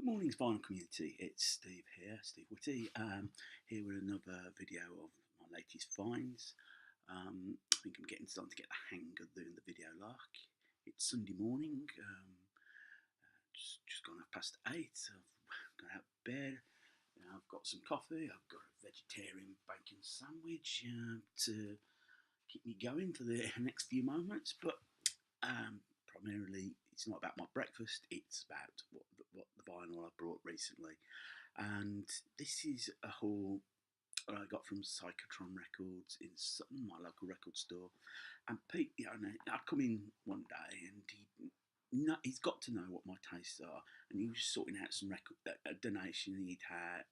Morning's Vinyl Community, it's Steve here, Steve Whitty, here with another video of my latest finds. I think I'm starting to get the hang of doing the video like. It's Sunday morning, just gone 8:30, I've got out of bed, I've got some coffee, I've got a vegetarian bacon sandwich to keep me going for the next few moments, but primarily it's not about my breakfast, it's about what the vinyl I brought recently. And this is a haul I got from Psychotron Records in Sutton, my local record store. And Pete, I'd come in one day and he's got to know what my tastes are, and he was just sorting out some record a donation he'd had,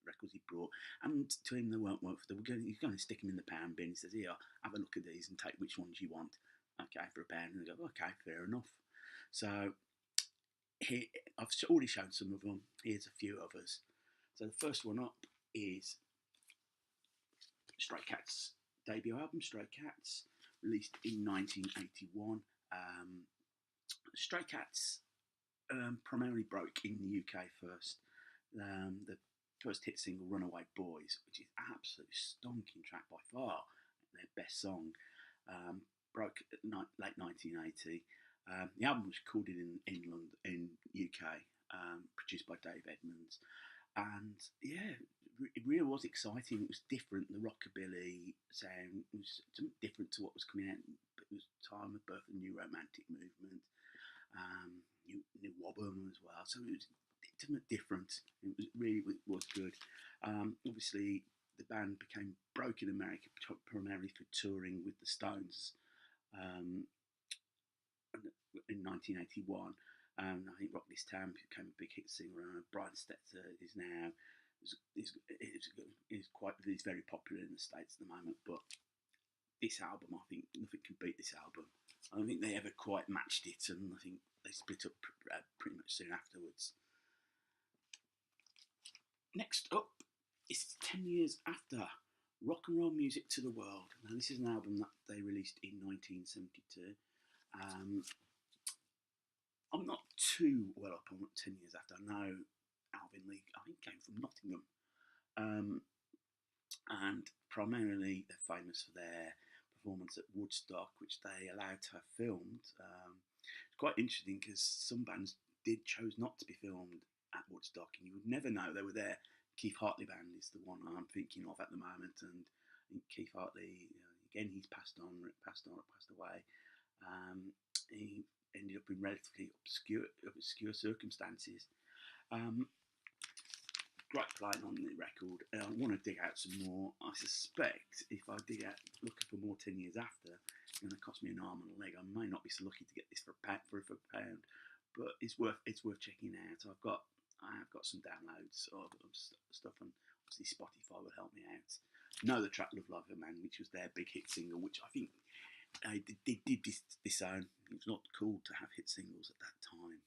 records he brought, and to him they weren't worth. He's going to stick them in the pound bin. He says, "Here, have a look at these and take which ones you want." Okay, for a pound. And I go, "Okay, fair enough." So I've already shown some of them. Here's a few others. So the first one up is Stray Cats' debut album, Stray Cats, released in 1981. Stray Cats primarily broke in the UK first. The first hit single, Runaway Boys, which is an absolutely stonking track by far, their best song, broke late 1980. The album was recorded in London, in UK, produced by Dave Edmunds, and yeah, it really was exciting. It was different. The rockabilly sound was different to what was coming out. It was time of birth of the new romantic movement, new Wobbum as well. So it was different. It was good. Obviously, the band became broke in America primarily for touring with the Stones. In 1981, I think Rock This Town became a big hit single. Brian Setzer is now is very popular in the States at the moment. But this album, I think nothing can beat this album. I don't think they ever quite matched it, and I think they split up pretty much soon afterwards. Next up is 10 years after, Rock and Roll Music to the World. Now this is an album that they released in 1972. I'm not too well up on 10 years after. I know Alvin Lee, I think, came from Nottingham. And primarily they're famous for their performance at Woodstock, which they allowed to have filmed. It's quite interesting because some bands chose not to be filmed at Woodstock, and you would never know they were there. Keith Hartley Band is the one I'm thinking of at the moment, and I think Keith Hartley, again, he's passed away. He ended up in relatively obscure circumstances. Great playing on the record. I want to dig out some more. I suspect if I dig out looking for more 10 years after, it's going to cost me an arm and a leg. I may not be so lucky to get this for a pound, but it's worth checking out. I have got some downloads of stuff, and obviously Spotify will help me out. Know the track "Love Like a Man," which was their big hit single, which I think they did disown. It was not cool to have hit singles at that time.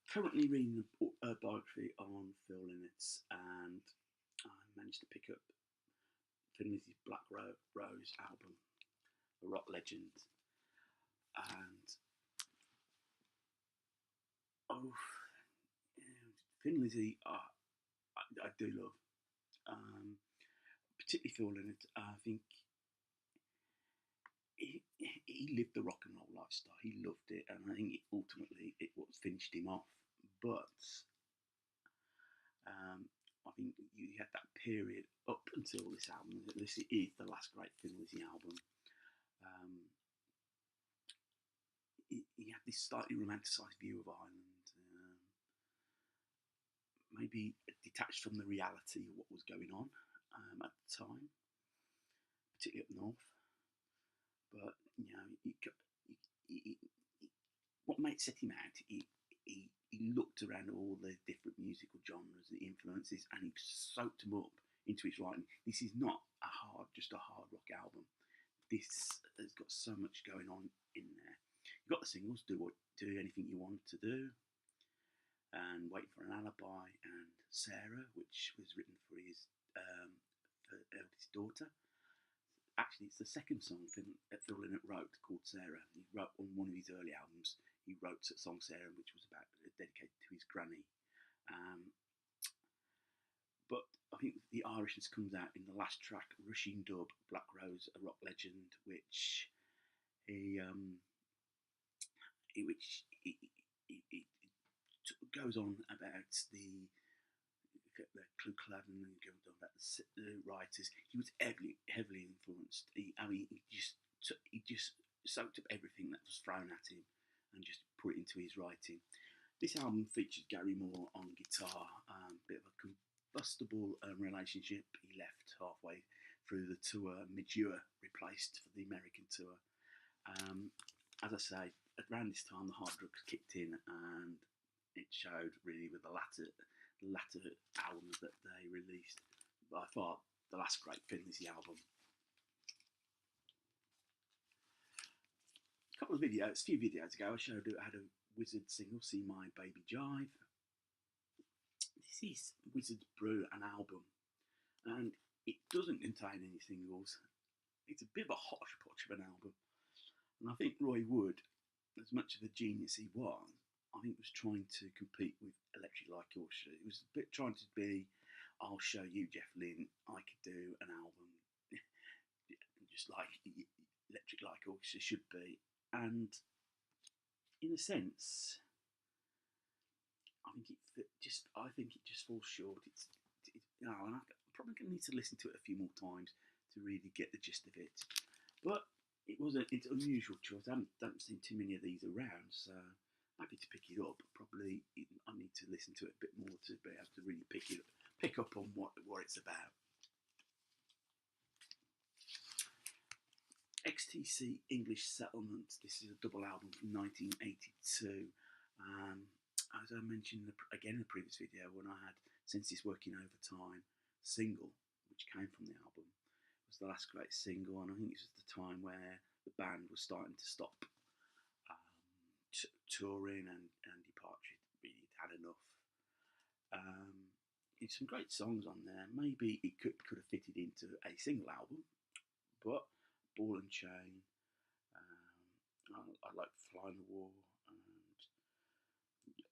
Currently reading a biography on Phil Lynott, and I managed to pick up Finley's Black Rose album, a rock legend, and Thin Lizzy, I do love, particularly Phil Lynott. I think he lived the rock and roll lifestyle. He loved it, and I think ultimately it what finished him off. But I think you had that period up until this album. This is the last great Thin Lizzy album. He had this slightly romanticised view of Ireland. Maybe detached from the reality of what was going on at the time, particularly up north. But what made set him out, he looked around all the different musical genres, the influences, and he soaked them up into his writing. This is not just a hard rock album. This has got so much going on in there. You've got the singles, Do Anything You Want to Do, and Waiting for an Alibi, and Sarah, which was written for his eldest daughter. Actually, it's the second song Phil Lynott wrote, called Sarah. He wrote on one of his early albums, he wrote a song Sarah, which was about dedicated to his granny. Um, but I think the Irishness comes out in the last track, Rushing Dub, Black Rose, a rock legend, which he goes on about the Clue Club and then goes on about the writers. He was heavily influenced. He just soaked up everything that was thrown at him and just put it into his writing. This album features Gary Moore on guitar, bit of a combustible relationship. He left halfway through the tour, Midure replaced for the American tour. As I say, around this time the hard drugs kicked in, and it showed really with the latter albums that they released. By far, the last great Thin Lizzy album. A few videos ago, I had a Wizard single, See My Baby Jive. This is Wizard Brew, an album, and it doesn't contain any singles. It's a bit of a hodgepodge of an album, and I think Roy Wood, as much of a genius he was, I think was trying to compete with Electric Light Orchestra. It was a bit trying to be, I'll show you, Jeff Lynne, I could do an album just like Electric Light Orchestra should be. And in a sense, I think it just falls short. And I'm probably going to need to listen to it a few more times to really get the gist of it. But it's an unusual choice. I don't seen too many of these around, so happy to pick it up. Probably I need to listen to it a bit more to be able to really pick up on what it's about. XTC English Settlement. This is a double album from 1982. As I mentioned again in the previous video, when I had Since It's Working Overtime single, which came from the album, it was the last great single, and I think it was the time where the band was starting to stop touring and Departure really had enough. It's some great songs on there. Maybe it could have fitted into a single album, but Ball and Chain, I like Fly on the Wall and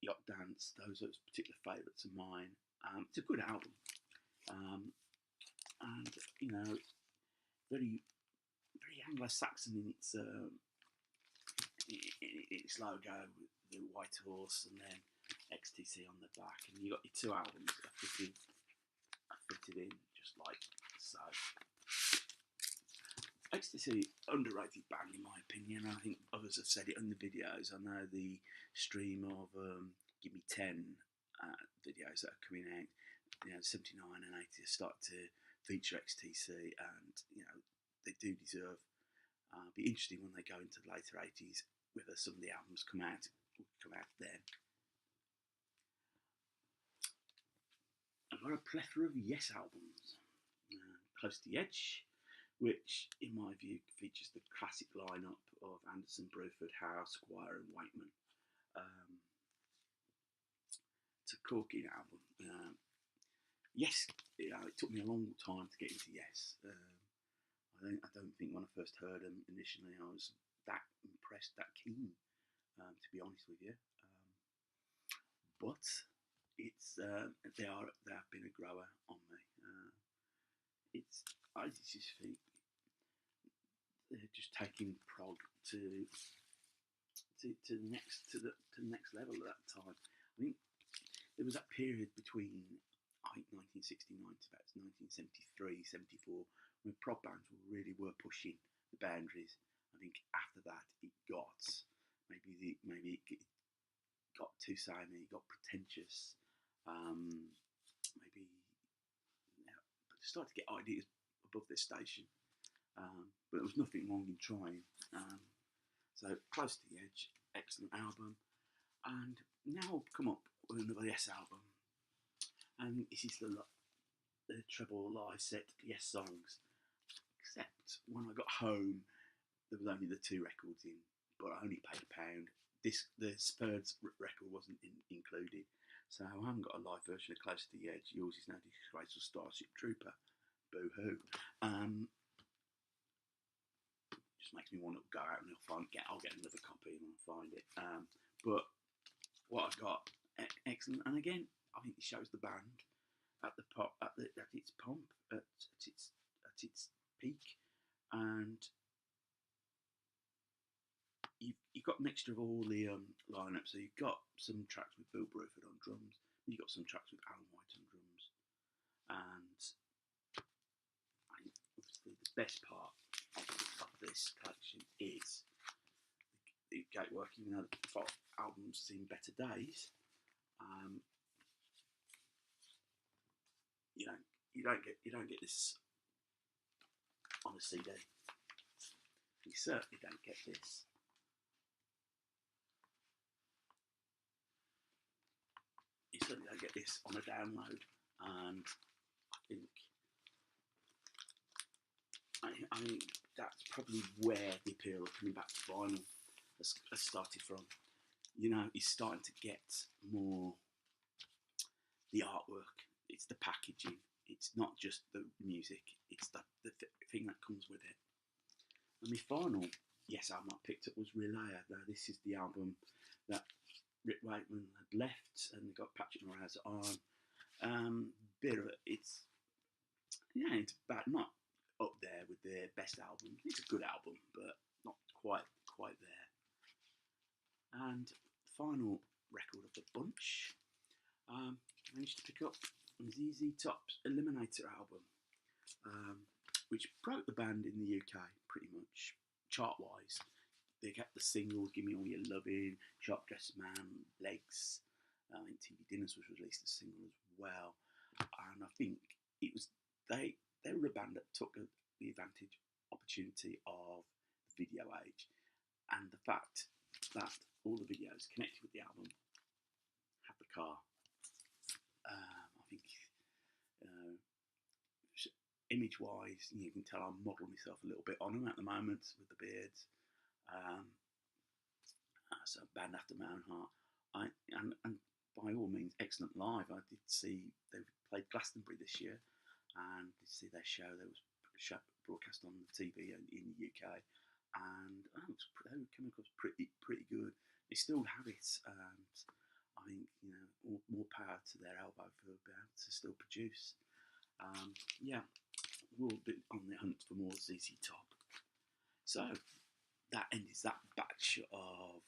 Yacht Dance. Those are particular favourites of mine. It's a good album, and you know, very Anglo-Saxon in its logo with the white horse and then XTC on the back, and you got your two albums that are fitted in just like so. XTC, underrated band in my opinion. I think others have said it in the videos. I know the stream of Give Me 10 videos that are coming out, 79 and 80 have started to feature XTC, and they do deserve. Be interesting when they go into the later 80s whether some of the albums come out then. I've got a plethora of Yes albums. Close to the Edge, which in my view features the classic lineup of Anderson, Bruford, Howe, Squire and Wakeman. It's a corking album. Yes, it took me a long time to get into Yes. I don't think when I first heard them initially I was that impressed, that keen, to be honest with you. But they have been a grower on me. I just think they're just taking prog to the next level at that time. I think there was that period between 1969 to about 1973, 74, when prog bands were pushing the boundaries. I think after that it got maybe it got too samey, it got pretentious. Maybe started to get ideas above their station, but there was nothing wrong in trying. So Close to the Edge, excellent album, and now I've come up with another Yes album, and this is the treble live set Yes songs. Except when I got home, there was only the two records in, but I only paid £1. The Spurs record wasn't included, so I haven't got a live version of Close to the Edge. Yours is now Disgraceful Starship Trooper. Boo hoo. just makes me want to go out and I'll get another copy when I find it. But what I got, excellent. And again, I think it shows the band at its pomp, at its peak, and you've got a mixture of all the lineup. So you've got some tracks with Bill Bruford on drums, you've got some tracks with Alan White on drums, and I think obviously the best part of this collection is the gatework. Even though the album's seen better days, you don't get this on a CD. You certainly don't get this. You certainly don't get this on a download, and I think that's probably where the appeal of coming back to vinyl has started from. You're starting to get more the artwork. It's the packaging. It's not just the music. It's the thing that comes with it. And my final album I picked up was Relaya. Now, this is the album that Rick Wakeman had left, and they got Patrick Moraz on. Bit of it. It's about not up there with their best album. It's a good album, but not quite there. And final record of the bunch, I managed to pick up ZZ Top's Eliminator album, which broke the band in the UK pretty much chart-wise. They kept the singles, Give Me All Your Loving, Sharp Dressed Man, Legs. I think TV Dinners was released as a single as well. And I think it was they were a band that took the advantage opportunity of the video age, and the fact that all the videos connected with the album have the car. I think image-wise, you can tell I'm modelling myself a little bit on them at the moment with the beards. So band after my own heart. And by all means, excellent live. I did see they played Glastonbury this year, and did see their show. There was broadcast on the TV in the UK, and they were coming across pretty good. They still have it, and I think more power to their elbow for being able to still produce. We'll be on the hunt for more ZZ Top. So that ends that batch of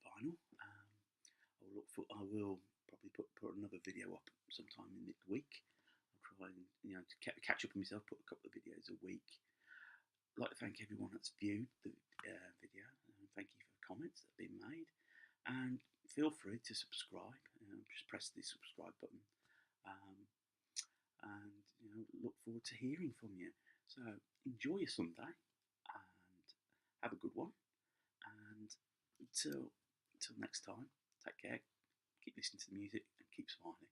vinyl. I will probably put another video up sometime in midweek. I'll try and to catch up with myself, put a couple of videos a week. I'd like to thank everyone that's viewed the video. Thank you for the comments that have been made, and feel free to subscribe. Just press the subscribe button, and look forward to hearing from you. So enjoy your Sunday and have a good one. And until next time, take care, keep listening to the music, and keep smiling.